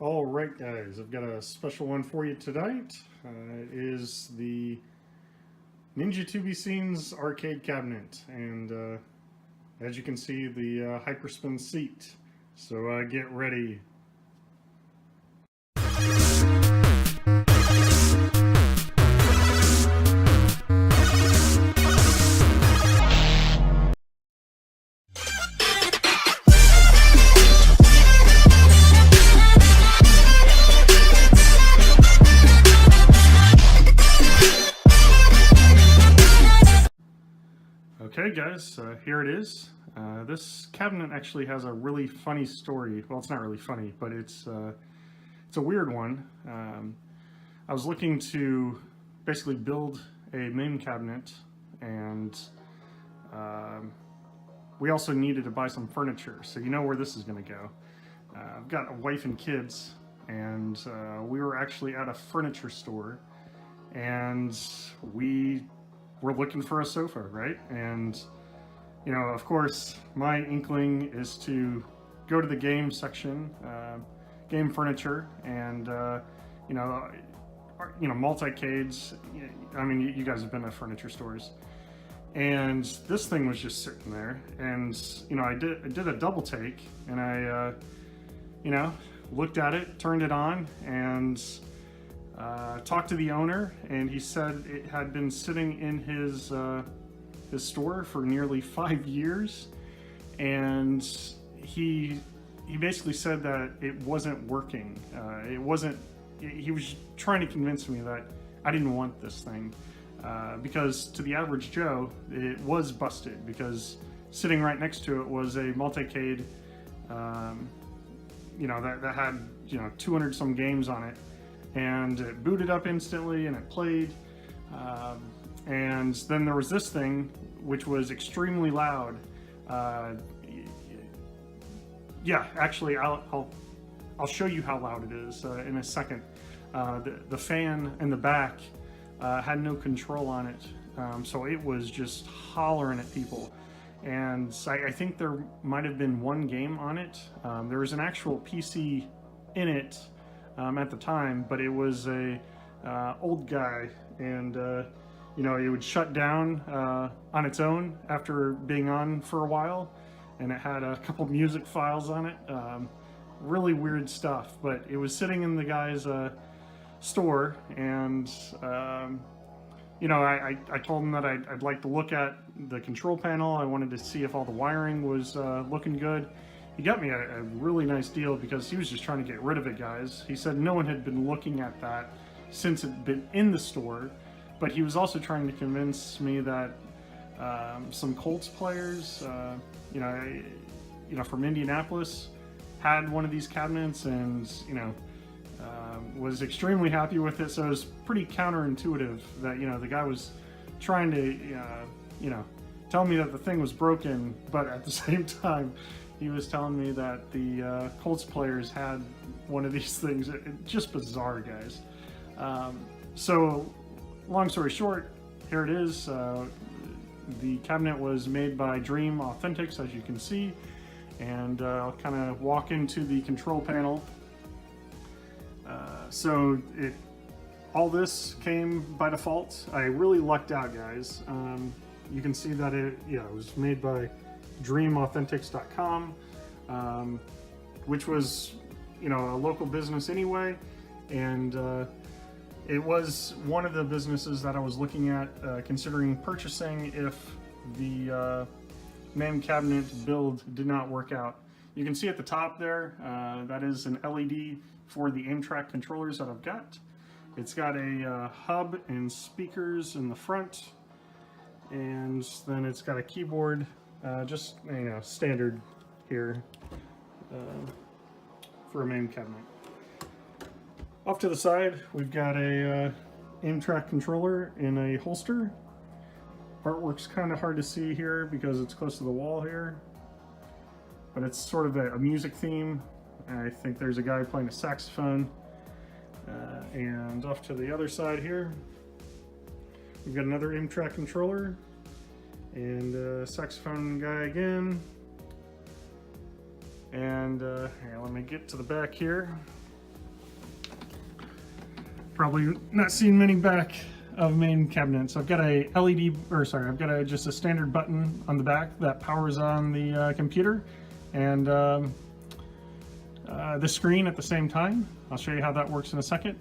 All right, guys, I've got a special one for you tonight. It is the Ninja 2B Scenes arcade cabinet, and as you can see, the Hyperspin seat. So get ready. Okay guys, here it is. This cabinet actually has a really funny story. Well, it's not really funny, but it's a weird one. I was looking to basically build a MAME cabinet, and we also needed to buy some furniture, so you know where this is going to go. I've got a wife and kids, and we were actually at a furniture store, and we're looking for a sofa, right? And you know, of course, my inkling is to go to the game section, game furniture, and you know, multicades. I mean, you guys have been to furniture stores, and this thing was just sitting there, and you know, I did a double take, and I you know, looked at it, turned it on, and talked to the owner, and he said it had been sitting in his store for nearly 5 years, and he basically said that it wasn't working. He was trying to convince me that I didn't want this thing, because to the average Joe, it was busted, because sitting right next to it was a multicade, you know, that had, you know, 200 some games on it. And it booted up instantly, and it played. And then there was this thing, which was extremely loud. Yeah, actually, I'll show you how loud it is in a second. The fan in the back had no control on it, so it was just hollering at people. And I think there might have been one game on it. There was an actual PC in it at the time, but it was a old guy, and you know, it would shut down on its own after being on for a while, and it had a couple music files on it. Really weird stuff, but it was sitting in the guy's store, and you know, I told him that I'd like to look at the control panel. I wanted to see if all the wiring was looking good. He got me a really nice deal, because he was just trying to get rid of it, guys. He said no one had been looking at that since it had been in the store, but he was also trying to convince me that some Colts players, you know, from Indianapolis, had one of these cabinets, and you know, was extremely happy with it. So it was pretty counterintuitive that, you know, the guy was trying to you know, tell me that the thing was broken, but at the same time he was telling me that the Colts players had one of these things. Just bizarre, guys. So, long story short, here it is. The cabinet was made by Dream Authentics, as you can see. And I'll kind of walk into the control panel. So, all this came by default. I really lucked out, guys. You can see that it was made by dreamauthentics.com, which was, you know, a local business anyway, and it was one of the businesses that I was looking at considering purchasing if the MAME cabinet build did not work out. You can see at the top there, that is an LED for the Aimtrak controllers that I've got. It's got a hub and speakers in the front, and then it's got a keyboard. Just, you know, standard here for a MAME cabinet. Off to the side, we've got a Aimtrak controller in a holster. Artwork's kind of hard to see here because it's close to the wall here, but it's sort of a music theme. I think there's a guy playing a saxophone. And off to the other side here, we've got another Aimtrak controller, and saxophone guy again. And let me get to the back here. Probably not seen many back of main cabinets. I've got a LED, or sorry, I've got just a standard button on the back that powers on the computer and the screen at the same time. I'll show you how that works in a second.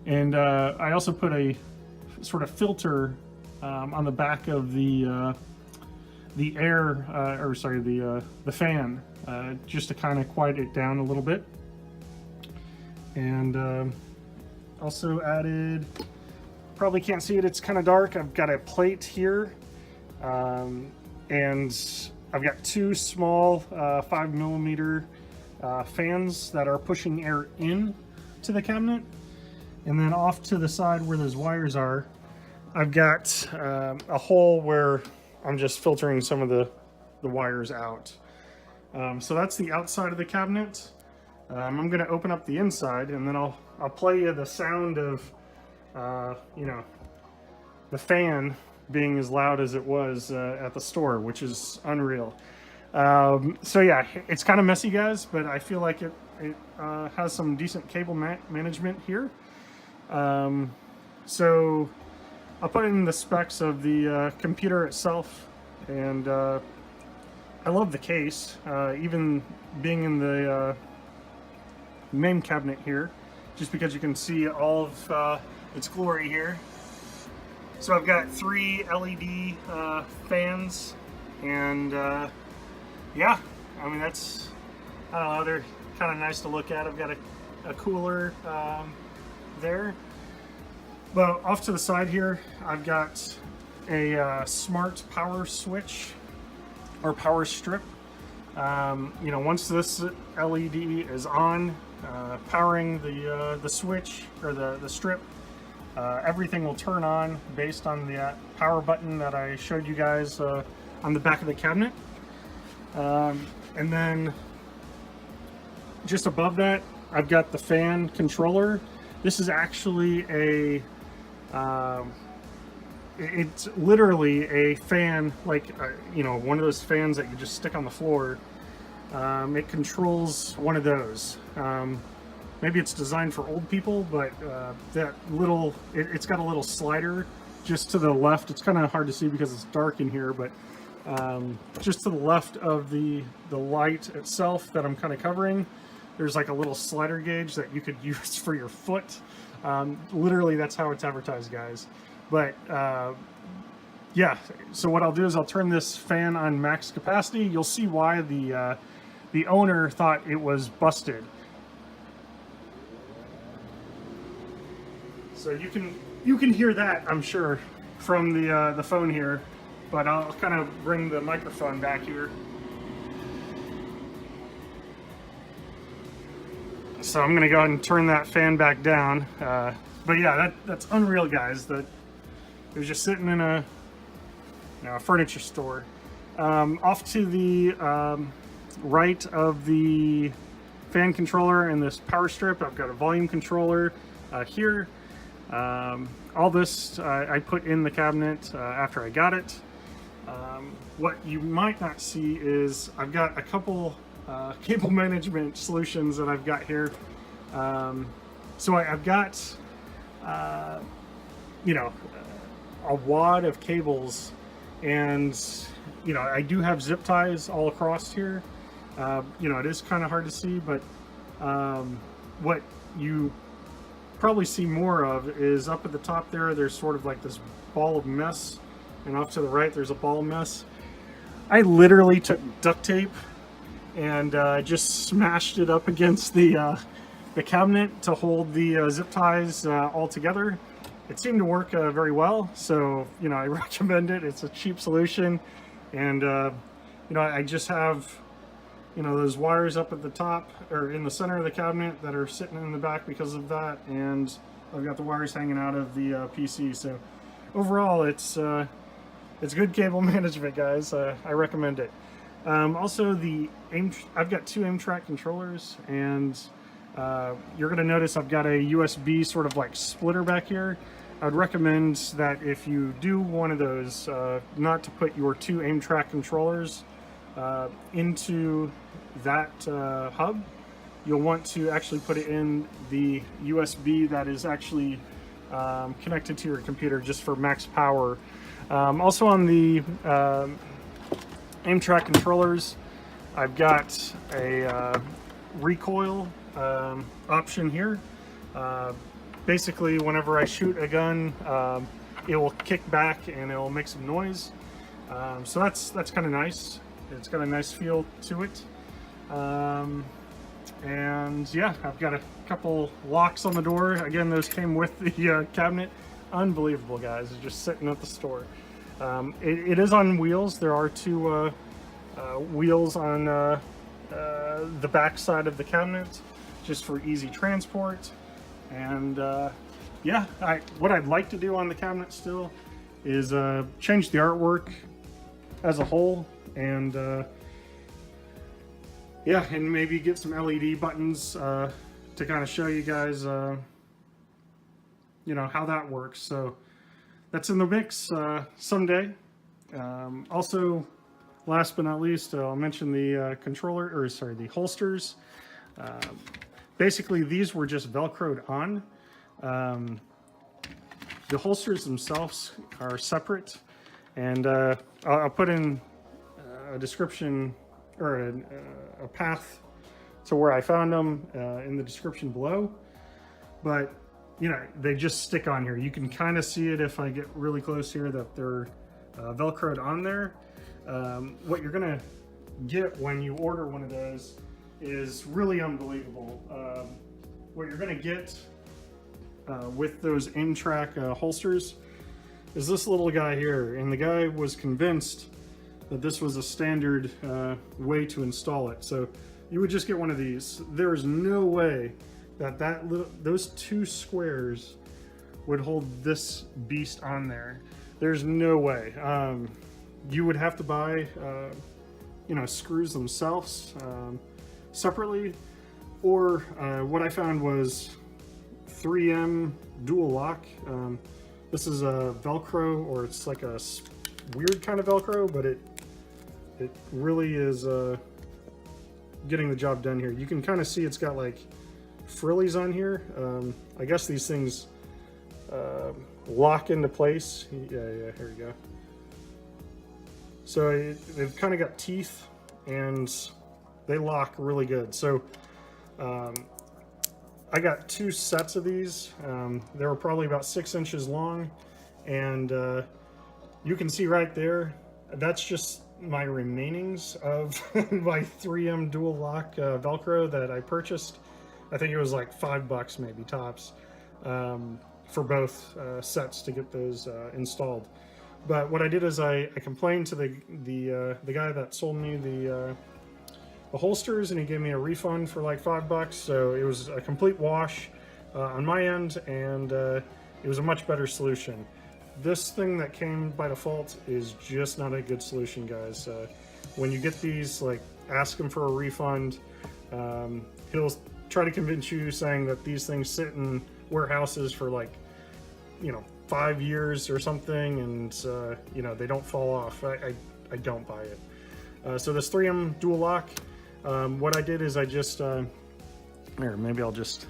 And I also put a sort of filter on the back of the fan, just to kind of quiet it down a little bit. And also added, probably can't see it, it's kind of dark, I've got a plate here, and I've got two small 5mm fans that are pushing air in to the cabinet. And then off to the side where those wires are, I've got a hole where I'm just filtering some of the wires out. So that's the outside of the cabinet. I'm going to open up the inside, and then I'll play you the sound of you know, the fan being as loud as it was at the store, which is unreal. So yeah, it's kind of messy, guys, but I feel like it has some decent cable management here. So I'll put in the specs of the computer itself, and I love the case, even being in the main cabinet here, just because you can see all of its glory here. So I've got 3 LED fans, and yeah, I mean, that's, I don't know, they're kind of nice to look at. I've got a cooler there. But off to the side here, I've got a smart power switch or power strip. You know, once this LED is on, powering the switch or the strip, everything will turn on based on the power button that I showed you guys on the back of the cabinet. And then just above that, I've got the fan controller. This is actually it's literally a fan, like you know, one of those fans that you just stick on the floor. It controls one of those. Maybe it's designed for old people, but that little, it's got a little slider just to the left. It's kind of hard to see because it's dark in here, but just to the left of the light itself that I'm kind of covering, there's like a little slider gauge that you could use for your foot. Literally, that's how it's advertised, guys. But yeah, so what I'll do is I'll turn this fan on max capacity. You'll see why the owner thought it was busted. So you can hear that, I'm sure, from the phone here. But I'll kind of bring the microphone back here. So I'm gonna go ahead and turn that fan back down. But yeah, that's unreal, guys. It was just sitting in a furniture store. Off to the right of the fan controller and this power strip, I've got a volume controller here. All this I put in the cabinet after I got it. What you might not see is I've got a couple cable management solutions that I've got here. So I've got you know, a wad of cables, and you know, I do have zip ties all across here. You know, it is kind of hard to see, but what you probably see more of is up at the top there's sort of like this ball of mess, and off to the right there's a ball of mess. I literally took duct tape and just smashed it up against the cabinet to hold the zip ties all together. It seemed to work very well, so you know, I recommend it. It's a cheap solution, and you know, I just have, you know, those wires up at the top or in the center of the cabinet that are sitting in the back because of that, and I've got the wires hanging out of the PC. So overall, it's good cable management, guys. I recommend it. Also, I've got 2 Aimtrak controllers, and you're going to notice I've got a USB sort of like splitter back here. I'd recommend that if you do one of those, not to put your 2 Aimtrak controllers into that hub, you'll want to actually put it in the USB that is actually connected to your computer, just for max power. Also on the Aimtrak controllers, I've got a recoil option here. Basically, whenever I shoot a gun, it will kick back and it will make some noise. So that's kind of nice. It's got a nice feel to it. And yeah, I've got a couple locks on the door. Again, those came with the cabinet. Unbelievable, guys. It's just sitting at the store. It is on wheels. There are two wheels on the back side of the cabinet, just for easy transport. And yeah, what I'd like to do on the cabinet still is change the artwork as a whole, and yeah, and maybe get some LED buttons to kind of show you guys, you know, how that works. So that's in the mix someday. Also, last but not least, I'll mention the the holsters. Basically, these were just Velcroed on. The holsters themselves are separate, and I'll put in a description or a path to where I found them in the description below. But you know, they just stick on here. You can kind of see it if I get really close here that they're Velcroed on there. What you're gonna get when you order one of those is really unbelievable. What you're gonna get with those Aimtrak holsters is this little guy here, and the guy was convinced that this was a standard way to install it. So you would just get one of these. There's no way that those two squares would hold this beast on there. There's no way. You would have to buy you know, screws themselves separately, or what I found was 3M dual lock. This is a Velcro, or it's like a weird kind of Velcro, but it really is getting the job done here. You can kind of see it's got like frillies on here. I guess these things lock into place. Yeah, here we go. So they've kind of got teeth, and they lock really good. So I got two sets of these. They were probably about 6 inches long, and you can see right there, that's just my remainings of my 3M dual lock Velcro that I purchased. I think it was like $5 maybe tops for both sets to get those installed. But what I did is I complained to the guy that sold me the holsters, and he gave me a refund for like $5. So it was a complete wash on my end, and it was a much better solution. This thing that came by default is just not a good solution, guys. When you get these, like, ask him for a refund. He'll try to convince you, saying that these things sit in warehouses for like, you know, 5 years or something, and you know, they don't fall off. I don't buy it. So this 3M dual lock, what I did is I just here, maybe I'll just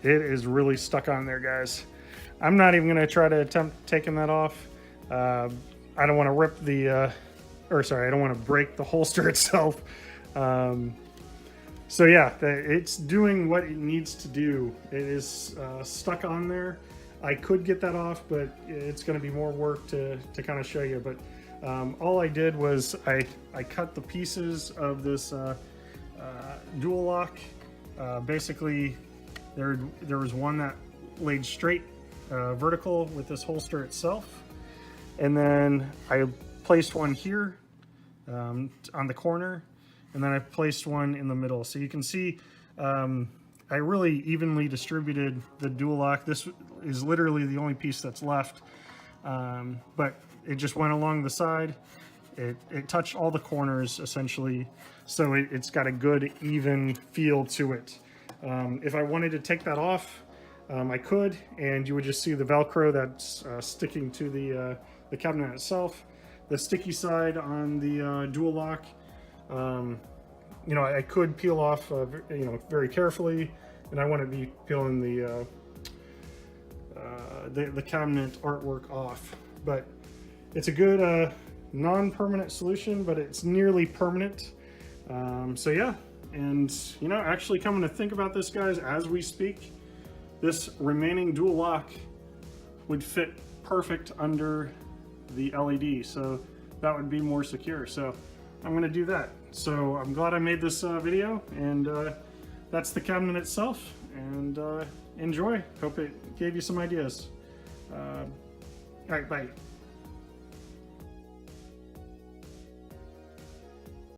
it is really stuck on there, guys. I'm not even gonna try to attempt taking that off. I don't want to rip the or sorry, I don't want to break the holster itself. So yeah, it's doing what it needs to do. It is stuck on there. I could get that off, but it's going to be more work to kind of show you. But all I did was I cut the pieces of this dual lock. Basically, there was one that laid straight vertical with this holster itself, and then I placed one here on the corner, and then I placed one in the middle. So you can see I really evenly distributed the dual lock. This is literally the only piece that's left, but it just went along the side. It touched all the corners essentially, so it's got a good even feel to it. If I wanted to take that off, I could, and you would just see the Velcro that's sticking to the cabinet itself. The sticky side on the dual lock, you know, I could peel off, you know, very carefully, and I wouldn't be peeling the cabinet artwork off. But it's a good non-permanent solution, but it's nearly permanent. So yeah, and you know, actually coming to think about this, guys, as we speak, this remaining dual lock would fit perfect under the LED, so that would be more secure. So I'm gonna do that. So I'm glad I made this video, and that's the cabinet itself, and enjoy. Hope it gave you some ideas. All right, bye.